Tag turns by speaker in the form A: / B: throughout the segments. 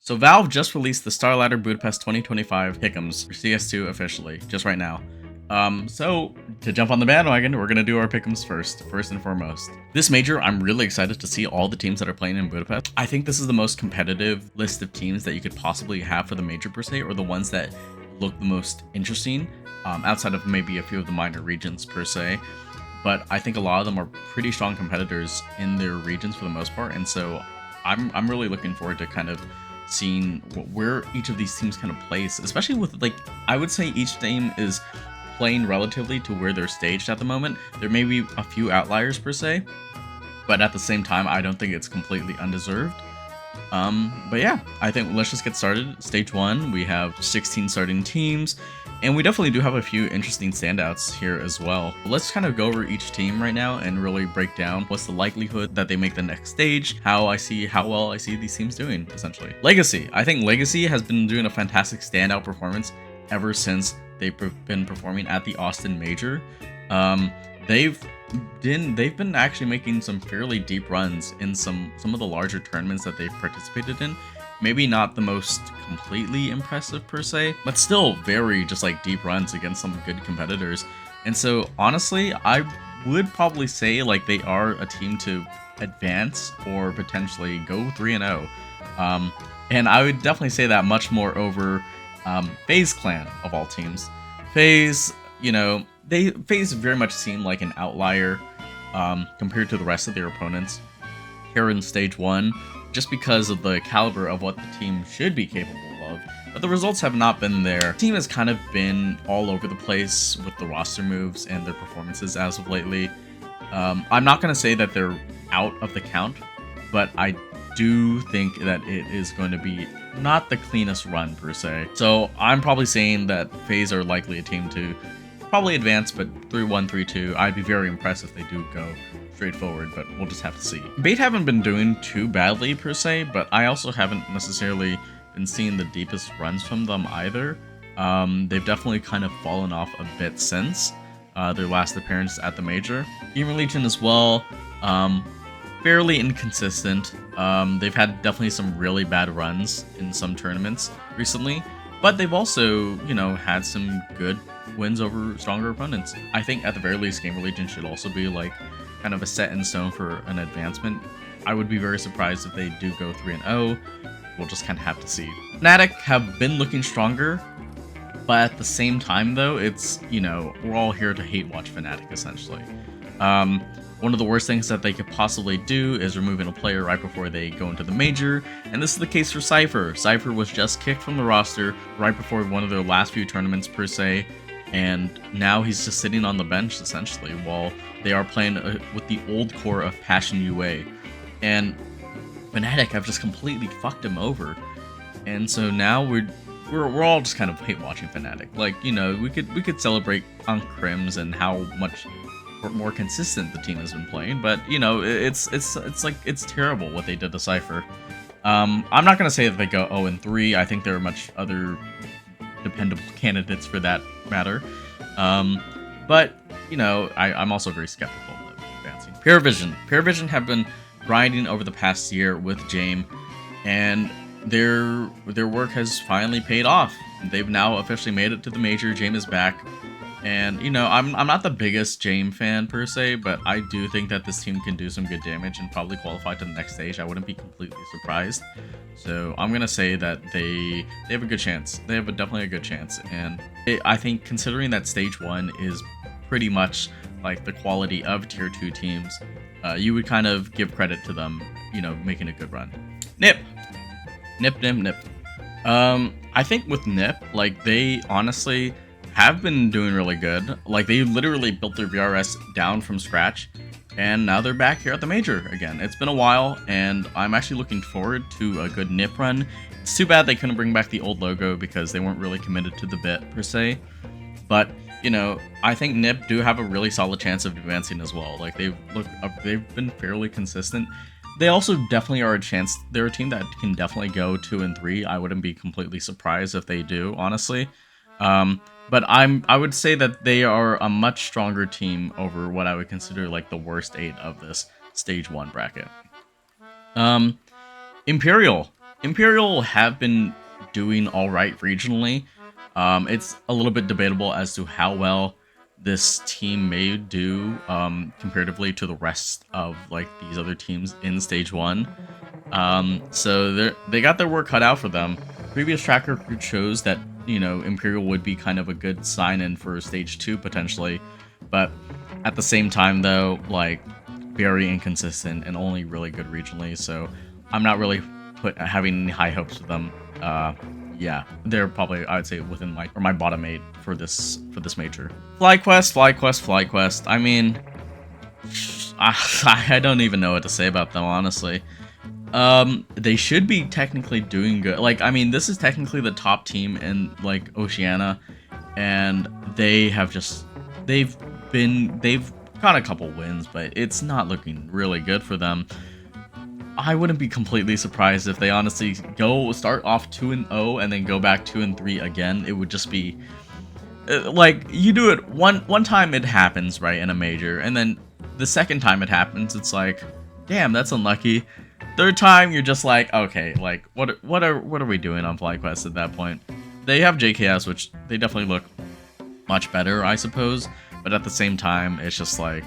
A: So Valve just released the Starladder Budapest 2025 pickems for CS2 officially, just right now. So to jump on the bandwagon, we're gonna do our pickems first and foremost. This major, I'm really excited to see all the teams that are playing in Budapest. I think this is the most competitive list of teams that you could possibly have for the major per se, or the ones that look the most interesting, outside of maybe a few of the minor regions per se. But I think a lot of them are pretty strong competitors in their regions for the most part, and so I'm really looking forward to kind of seeing where each of these teams kind of place, especially with, like, I would say each team is playing relatively to where they're staged at the moment. There may be a few outliers per se, but at the same time, I don't think it's completely undeserved. But yeah, I think let's just get started. Stage 1, we have 16 starting teams, and we definitely do have a few interesting standouts here as well. Let's kind of go over each team right now and really break down what's the likelihood that they make the next stage, how well I see these teams doing, essentially. Legacy. I think Legacy has been doing a fantastic standout performance ever since they've been performing at the Austin Major. They've been actually making some fairly deep runs in some of the larger tournaments that they've participated in. Maybe not the most completely impressive per se, but still very just like deep runs against some good competitors. And so honestly, I would probably say like they are a team to advance or potentially go 3-0. And I would definitely say that much more over FaZe Clan of all teams. FaZe, FaZe very much seem like an outlier compared to the rest of their opponents here in Stage 1, just because of the caliber of what the team should be capable of. But the results have not been there. The team has kind of been all over the place with the roster moves and their performances as of lately. I'm not going to say that they're out of the count, but I do think that it is going to be not the cleanest run per se. So I'm probably saying that FaZe are likely a team to probably advance, but 3-1, 3-2. I'd be very impressed if they do go straightforward, but we'll just have to see. Bait haven't been doing too badly per se, but I also haven't necessarily been seeing the deepest runs from them either. They've definitely kind of fallen off a bit since their last appearance at the major. Gamer Legion as well, fairly inconsistent. They've had definitely some really bad runs in some tournaments recently, but they've also, had some good wins over stronger opponents. I think at the very least, Gamer Legion should also be like kind of a set in stone for an advancement. I would be very surprised if they do go 3-0. We'll just kind of have to see. Fnatic have been looking stronger, but at the same time though, it's, we're all here to hate watch Fnatic essentially. One of the worst things that they could possibly do is removing a player right before they go into the major, and this is the case for Cypher. Cypher was just kicked from the roster right before one of their last few tournaments per se, and now he's just sitting on the bench essentially while they are playing with the old core of Passion UA. And Fnatic have just completely fucked him over, and so now we're all just kind of hate watching Fnatic. Like, we could celebrate on Crims and how much more consistent the team has been playing, but it's terrible what they did to Cypher. I'm not gonna say that they go 0-3. I think there are much other dependable candidates for that matter. But I'm also very skeptical of them advancing. Pure Vision have been grinding over the past year with Jame, and their work has finally paid off. They've now officially made it to the major. Jame is back. And, I'm not the biggest Jame fan per se, but I do think that this team can do some good damage and probably qualify to the next stage. I wouldn't be completely surprised. So I'm going to say that they have a good chance. They have definitely a good chance. And I think considering that stage 1 is pretty much like the quality of tier 2 teams, you would kind of give credit to them, making a good run. Nip. I think with Nip, like, they honestly have been doing really good. Like, they literally built their VRS down from scratch, and now they're back here at the major again. It's been a while, and I'm actually looking forward to a good Nip run. It's too bad they couldn't bring back the old logo because they weren't really committed to the bit per se. But I think Nip do have a really solid chance of advancing as well. Like, they've been fairly consistent. They also definitely are a chance. They're a team that can definitely go 2-3. I wouldn't be completely surprised if they do, honestly. But I would say that they are a much stronger team over what I would consider like the worst 8 of this stage 1 bracket. Imperial. Imperial have been doing all right regionally. It's a little bit debatable as to how well this team may do comparatively to the rest of like these other teams in stage 1. So they got their work cut out for them. Previous track record shows that, you know, Imperial would be kind of a good sign-in for stage 2 potentially, but at the same time though, like, very inconsistent and only really good regionally, so I'm not really having any high hopes for them. Yeah, they're probably, I'd say, within my bottom 8 for this major. FlyQuest. I mean, I don't even know what to say about them, honestly. They should be technically doing good. Like, I mean, this is technically the top team in like Oceania, and they've got a couple wins, but it's not looking really good for them. I wouldn't be completely surprised if they honestly start off 2-0 and then go back 2-3 again. It would just be like, you do it one time, it happens right in a major, and then the second time it happens, it's like, damn, that's unlucky. Third time, you're just like, okay, like what are we doing on FlyQuest at that point? They have JKS, which they definitely look much better, I suppose, but at the same time, it's just like,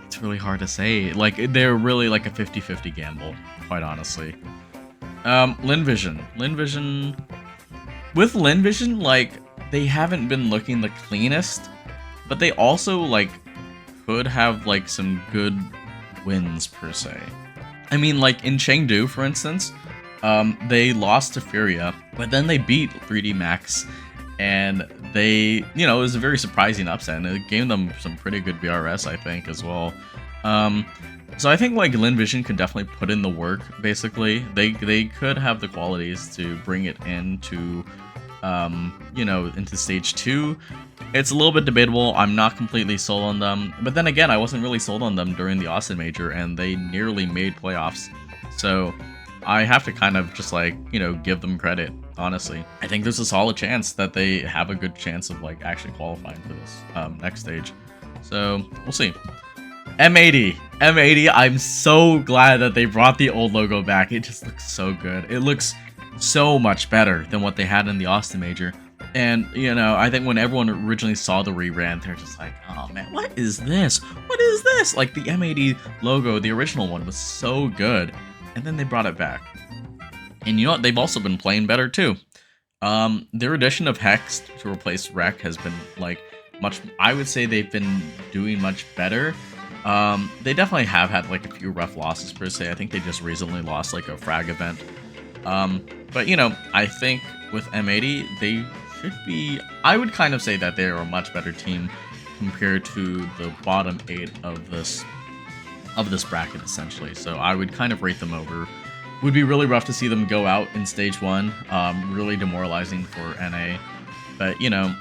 A: it's really hard to say. Like, they're really like a 50-50 gamble, quite honestly. Linvision. With Linvision, like, they haven't been looking the cleanest, but they also, like, could have, like, some good wins, per se. I mean, like, in Chengdu, for instance, they lost to Furia, but then they beat 3D Max, and they, you know, it was a very surprising upset, and it gave them some pretty good BRS, I think, as well. So I think, like, Linvision could definitely put in the work, basically. They could have the qualities to bring it into, you know, into stage 2. It's a little bit debatable. I'm not completely sold on them, but then again, I wasn't really sold on them during the Austin Major, and they nearly made playoffs. So I have to kind of just, like, you know, give them credit, honestly. I think there's a solid chance that they have a good chance of, like, actually qualifying for this next stage. So we'll see. M80, I'm so glad that they brought the old logo back. It just looks so good. It looks so much better than what they had in the Austin Major. And, you know, I think when everyone originally saw the rebrand, they're just like, oh man, what is this? What is this? Like, the M80 logo, the original one, was so good. And then they brought it back. And you know what? They've also been playing better too. Their addition of Hex to replace Rec has been, like, I would say they've been doing much better. They definitely have had, like, a few rough losses, per se. I think they just recently lost, like, a frag event. But, you know, I think with M80, they should be, I would kind of say that they are a much better team compared to the bottom 8 of this bracket, essentially. So I would kind of rate them over. Would be really rough to see them go out in stage 1, really demoralizing for NA. But, you know,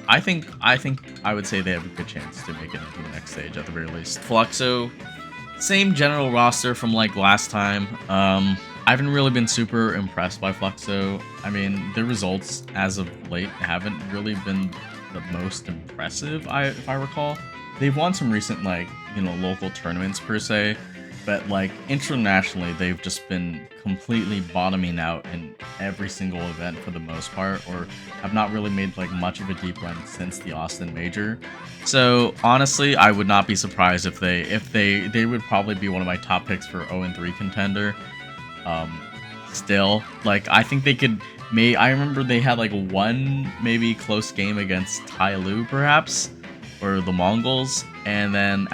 A: I think I would say they have a good chance to make it into the next stage at the very least. Fluxo, same general roster from, like, last time. I haven't really been super impressed by Fluxo. I mean, their results as of late haven't really been the most impressive, if I recall. They've won some recent, like, you know, local tournaments, per se, but, like, internationally, they've just been completely bottoming out in every single event for the most part, or have not really made, like, much of a deep run since the Austin Major. So honestly, I would not be surprised if they would probably be one of my top picks for 0-3 contender. Still, like, I think they could. I remember they had, like, one maybe close game against Tyloo, perhaps, or the Mongols, and then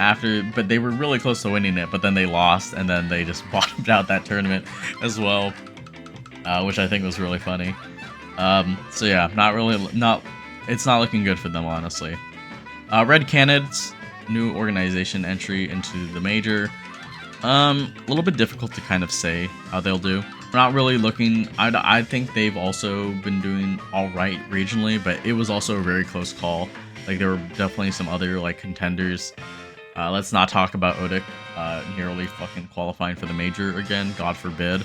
A: but they were really close to winning it, but then they lost, and then they just bottomed out that tournament as well, which I think was really funny. So yeah, it's not looking good for them, honestly. Red Canids, new organization entry into the major. A little bit difficult to kind of say how they'll do. Not really looking. I think they've also been doing all right regionally, but it was also a very close call. Like, there were definitely some other, like, contenders. Let's not talk about Odic nearly fucking qualifying for the major again. God forbid.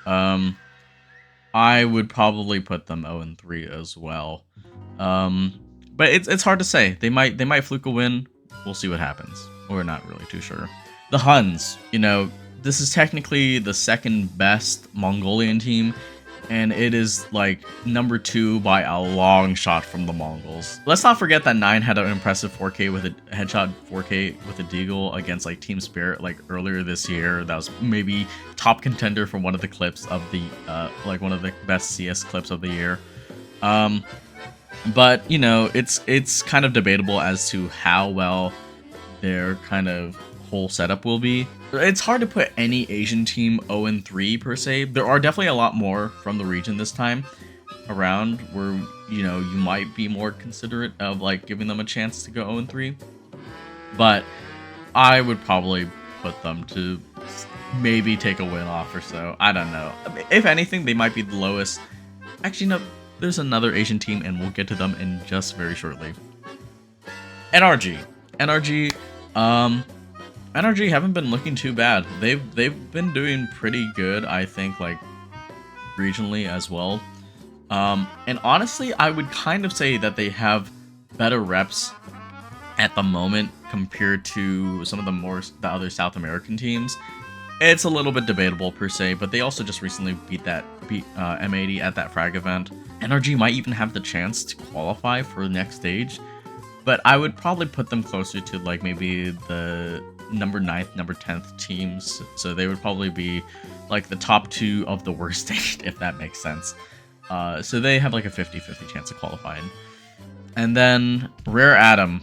A: I would probably put them 0-3 as well. But it's hard to say. They might fluke a win. We'll see what happens. We're not really too sure. The Huns, you know, this is technically the second best Mongolian team, and it is like number 2 by a long shot from the Mongols. Let's not forget that 9 had an impressive 4K with a headshot 4K with a deagle against like Team Spirit like earlier this year. That was maybe top contender for one of the clips of the like one of the best CS clips of the year. But you know, it's kind of debatable as to how well their kind of whole setup will be. It's hard to put any Asian team 0-3 per se. There are definitely a lot more from the region this time around where, you know, you might be more considerate of like giving them a chance to go 0-3. But I would probably put them to maybe take a win off or so. I don't know. If anything, they might be the lowest. Actually, no, there's another Asian team and we'll get to them in just very shortly. NRG. NRG haven't been looking too bad. They've been doing pretty good, I think, like regionally as well. And honestly, I would kind of say that they have better reps at the moment compared to some of the other South American teams. It's a little bit debatable per se, but they also just recently beat M80 at that frag event. NRG might even have the chance to qualify for the next stage, but I would probably put them closer to like maybe the number 9th, number 10th teams. So they would probably be like the top 2 of the worst state, if that makes sense. So they have like a 50-50 chance of qualifying. And then Rare Atom.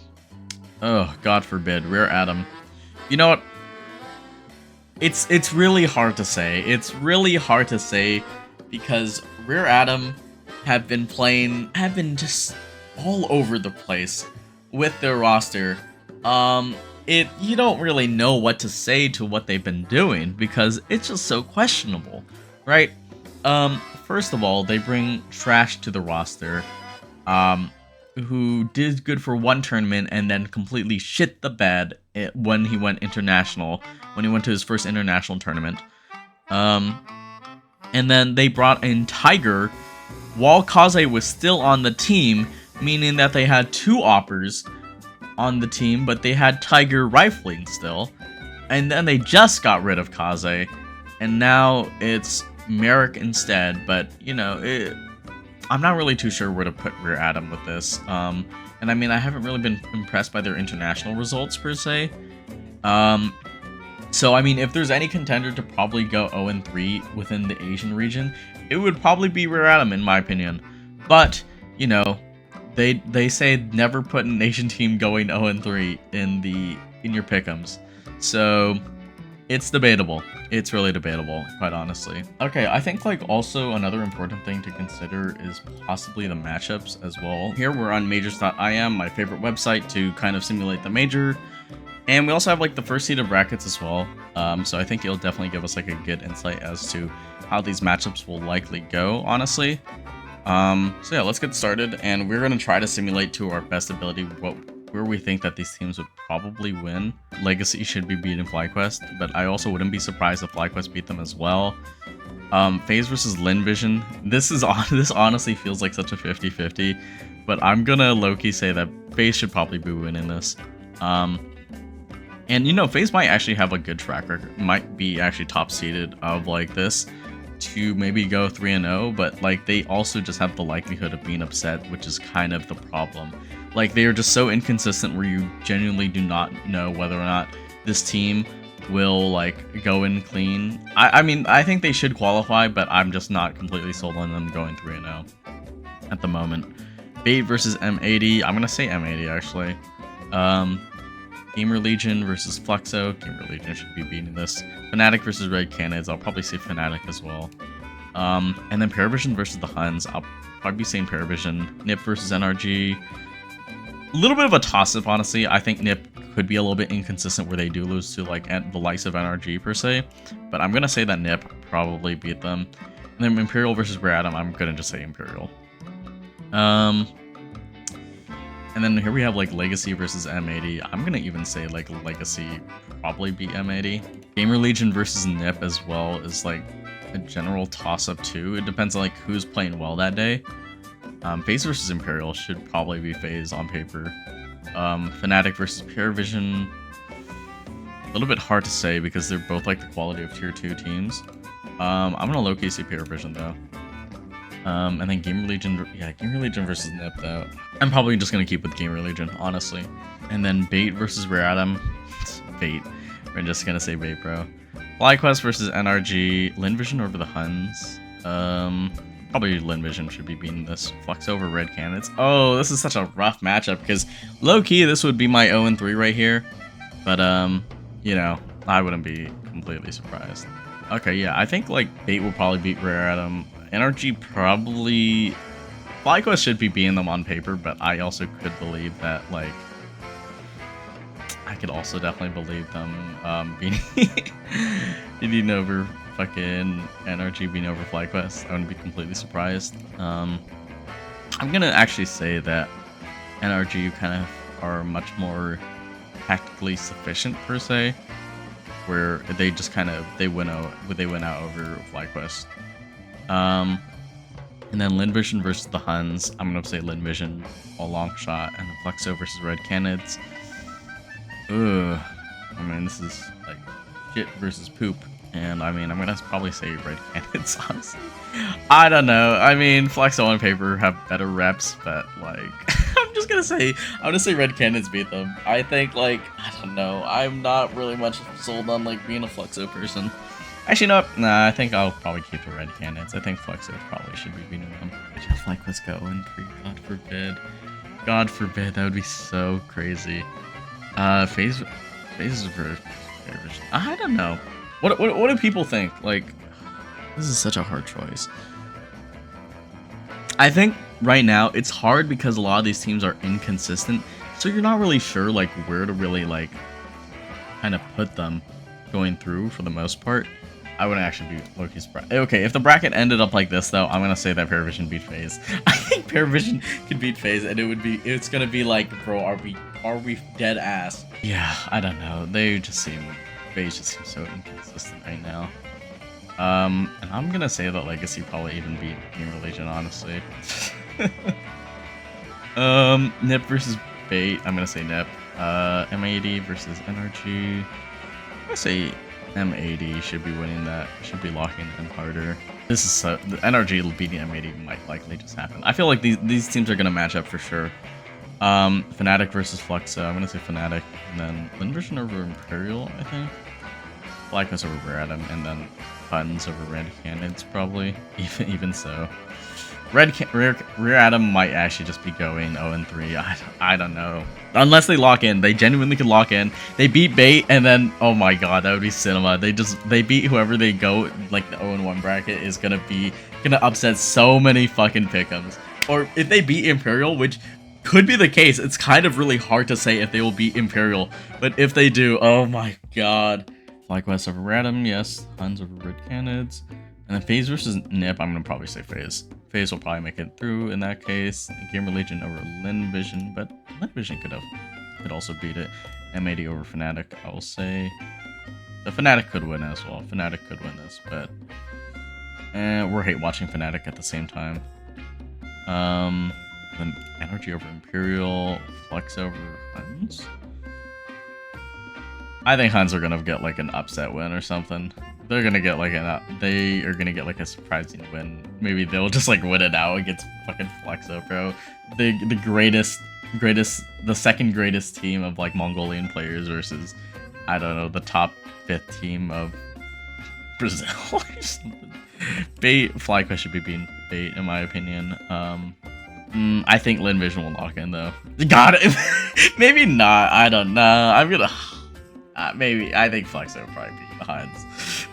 A: Oh, God forbid, Rare Atom. You know what? It's really hard to say. It's really hard to say because Rare Atom have been just all over the place with their roster. You don't really know what to say to what they've been doing because it's just so questionable, right? First of all, they bring Trash to the roster, who did good for one tournament and then completely shit the bed when he went international, when he went to his first international tournament. And then they brought in Tiger while Kaze was still on the team, meaning that they had 2 oppers on the team, but they had Tiger rifling still. And then they just got rid of Kaze, and now it's Merrick instead. But, you know, I'm not really too sure where to put Rear Atom with this. And I mean, I haven't really been impressed by their international results per se. So, I mean, if there's any contender to probably go 0-3 within the Asian region, it would probably be Rear Atom in my opinion. But, you know, they say never put an Asian team going 0-3 in your pickems. So it's debatable. It's really debatable, quite honestly. Okay, I think like also another important thing to consider is possibly the matchups as well. Here we're on majors.im, my favorite website to kind of simulate the major. And we also have like the first seed of brackets as well. So I think it'll definitely give us like a good insight as to how these matchups will likely go, honestly. So yeah, let's get started, and we're gonna try to simulate to our best ability where we think that these teams would probably win. Legacy should be beating FlyQuest, but I also wouldn't be surprised if FlyQuest beat them as well. FaZe versus Lin Vision. This honestly feels like such a 50-50, but I'm gonna low-key say that FaZe should probably be winning this. And you know, FaZe might actually have a good track record, might be actually top seeded of like this to maybe go 3-0, but like they also just have the likelihood of being upset, which is kind of the problem. Like they are just so inconsistent where you genuinely do not know whether or not this team will like go in clean. I mean, I think they should qualify, but I'm just not completely sold on them going 3-0 at the moment. Bait versus M80. I'm gonna say M80 actually. Gamer Legion versus Flexo. Gamer Legion should be beating this. Fnatic versus Red Canids. I'll probably say Fnatic as well. And then Paravision versus the Huns. I'll probably be saying Paravision. Nip versus NRG. A little bit of a toss-up, honestly. I think Nip could be a little bit inconsistent where they do lose to like the likes of NRG per se. But I'm gonna say that Nip probably beat them. And then Imperial versus Rare Atom. I'm gonna just say Imperial. And then here we have like Legacy versus M80. I'm gonna even say like Legacy probably beat M80. Gamer Legion versus Nip as well is like a general toss-up too. It depends on like who's playing well that day. FaZe versus Imperial should probably be FaZe on paper. Fnatic versus Paravision. A little bit hard to say because they're both like the quality of tier 2 teams. I'm gonna low-key say Pair Vision though. And then Gamer Legion, yeah, Gamer Legion versus Nip though. I'm probably just gonna keep with Gamer Legion, honestly. And then Bait versus Rare Atom. Bait. We're just gonna say Bait, bro. FlyQuest versus NRG. Lin Vision over the Huns. Probably Lin Vision should be beating this. Flux over Red Canids. Oh, this is such a rough matchup because low-key this would be my 0-3 right here. But, you know, I wouldn't be completely surprised. Okay, yeah, I think, like, Bait will probably beat Rare Atom. NRG probably... FlyQuest should be beating them on paper, but I also could believe that, like... I could also definitely believe them, beating over fucking NRG, beating over FlyQuest. I wouldn't be completely surprised. I'm gonna actually say that NRG kind of are much more tactically sufficient, per se, where they just kind of they win out over FlyQuest. And then Lin Vision versus the Huns. I'm gonna say Lin Vision a long shot, and then Flexo versus Red Canids. Ugh. I mean, this is like shit versus poop, and I mean, I'm gonna probably say Red Canids. Honestly, I don't know. I mean, Flexo on paper have better reps, but like. I'm gonna say Red Canids beat them. I think, like, I don't know. I'm not really much sold on, like, being a Flexo person. Actually, no. Nah, I think I'll probably keep the Red Canids. I think Flexo probably should be beating them. If FlyQuest go in 3, God forbid. God forbid, that would be so crazy. Phases for... I don't know. What do people think? Like, this is such a hard choice. I think right now it's hard because a lot of these teams are inconsistent, so you're not really sure like where to really like kind of put them going through for the most part. I wouldn't actually be low-key surprised. Okay, if the bracket ended up like this though, I'm gonna say that Pair Vision beat FaZe. I think Pair Vision could beat FaZe, and it's gonna be like, bro, are we dead ass? Yeah, I don't know. FaZe just seems so inconsistent right now. And I'm gonna say that Legacy probably even beat Gamer Legion, honestly. Nip versus Bait. I'm gonna say Nip. M80 versus NRG. I'm gonna say M80 should be winning that. Should be locking in harder. This is so... The NRG beating M80 might likely just happen. I feel like these teams are gonna match up for sure. Fnatic versus Fluxo. I'm gonna say Fnatic. And then Lin Vision over Imperial, I think. FlyQuest over Rare Atom, and then Huns over Red Canids, probably. Even so. Rare Atom might actually just be going 0-3. I don't know. Unless they lock in. They genuinely could lock in. They beat Bait, and then, oh my god, that would be cinema. They beat whoever they go, like the 0-1 bracket is gonna upset so many fucking pickems. Or if they beat Imperial, which could be the case, it's kind of really hard to say if they will beat Imperial. But if they do, oh my god. FlyQuest over Random, yes. Huns over Red Canids. And then FaZe versus Nip, I'm gonna probably say FaZe. FaZe will probably make it through in that case. Gamer Legion over Lin Vision, but Lin Vision could also beat it. M80 over Fnatic, I will say. The Fnatic could win as well. Fnatic could win this, but we're hate watching Fnatic at the same time. Then Energy over Imperial, Flex over Huns. I think Huns are gonna get like an upset win or something. They're gonna get like they are gonna get like a surprising win. Maybe they'll just like win it out against fucking Flexo, bro. The second greatest team of like Mongolian players versus, I don't know, the top 5th team of Brazil or something. Bait, FlyQuest should be beating Bait in my opinion. I think Lin Vision will lock in though. Got it. Maybe not. I don't know. I'm gonna. Maybe. I think Flexo will probably beat the Huns.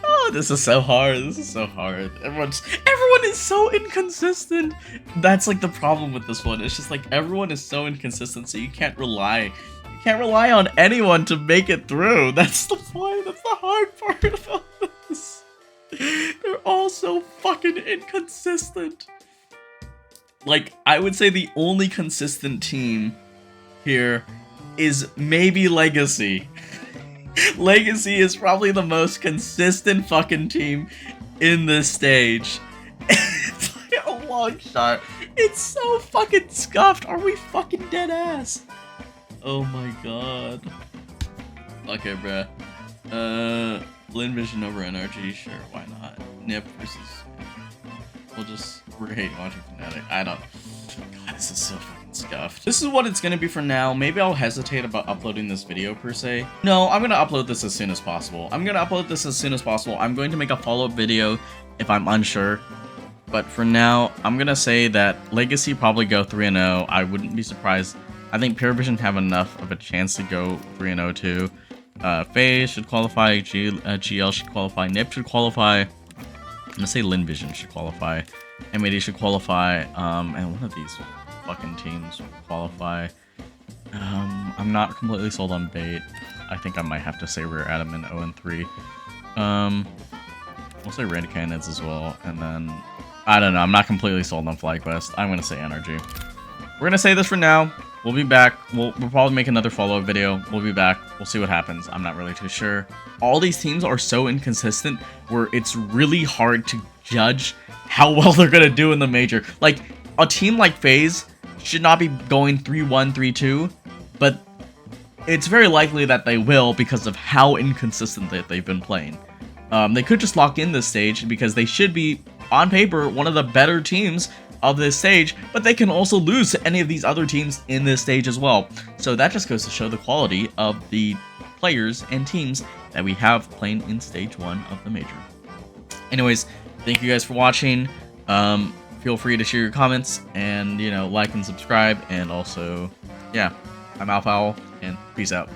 A: Oh, this is so hard. This is so hard. Everyone is so inconsistent. That's like the problem with this one. It's just like everyone is so inconsistent, so you can't rely. You can't rely on anyone to make it through. That's the point. That's the hard part about this. They're all so fucking inconsistent. Like, I would say the only consistent team here is maybe Legacy. Legacy is probably the most consistent fucking team in this stage. It's like a long shot. It's so fucking scuffed. Are we fucking dead ass? Oh my god. Okay, bruh. Lin Vision over NRG, sure, why not? Nip versus... we're hating watching Fnatic. I don't... God, this is so fucking scuffed. This is what it's gonna be for now. Maybe I'll hesitate about uploading this video per se. No, I'm gonna upload this as soon as possible. I'm going to make a follow-up video if I'm unsure. But for now, I'm gonna say that Legacy probably go 3-0. I wouldn't be surprised. I think Pure Vision have enough of a chance to go 3-0 too. FaZe should qualify, GL should qualify, Nip should qualify. I'm gonna say Lin Vision should qualify, MAD should qualify, and one of these fucking teams will qualify. I'm not completely sold on Bait. I think I might have to say we're Adam in 0-3. We'll say Red Cannons as well, and then I don't know. I'm not completely sold on FlyQuest. I'm gonna say Energy. We're gonna say this for now. We'll be back. We'll probably make another follow-up video. We'll be back. We'll see what happens. I'm not really too sure. All these teams are so inconsistent where it's really hard to judge how well they're gonna do in the major. Like, a team like FaZe should not be going 3-1, 3-2, but it's very likely that they will because of how inconsistent they've been playing. They could just lock in this stage because they should be, on paper, one of the better teams of this stage, but they can also lose to any of these other teams in this stage as well. So that just goes to show the quality of the players and teams that we have playing in stage 1 of the major. Anyways, thank you guys for watching. Feel free to share your comments and, like and subscribe, and also, yeah, I'm Alpha Owl, and peace out.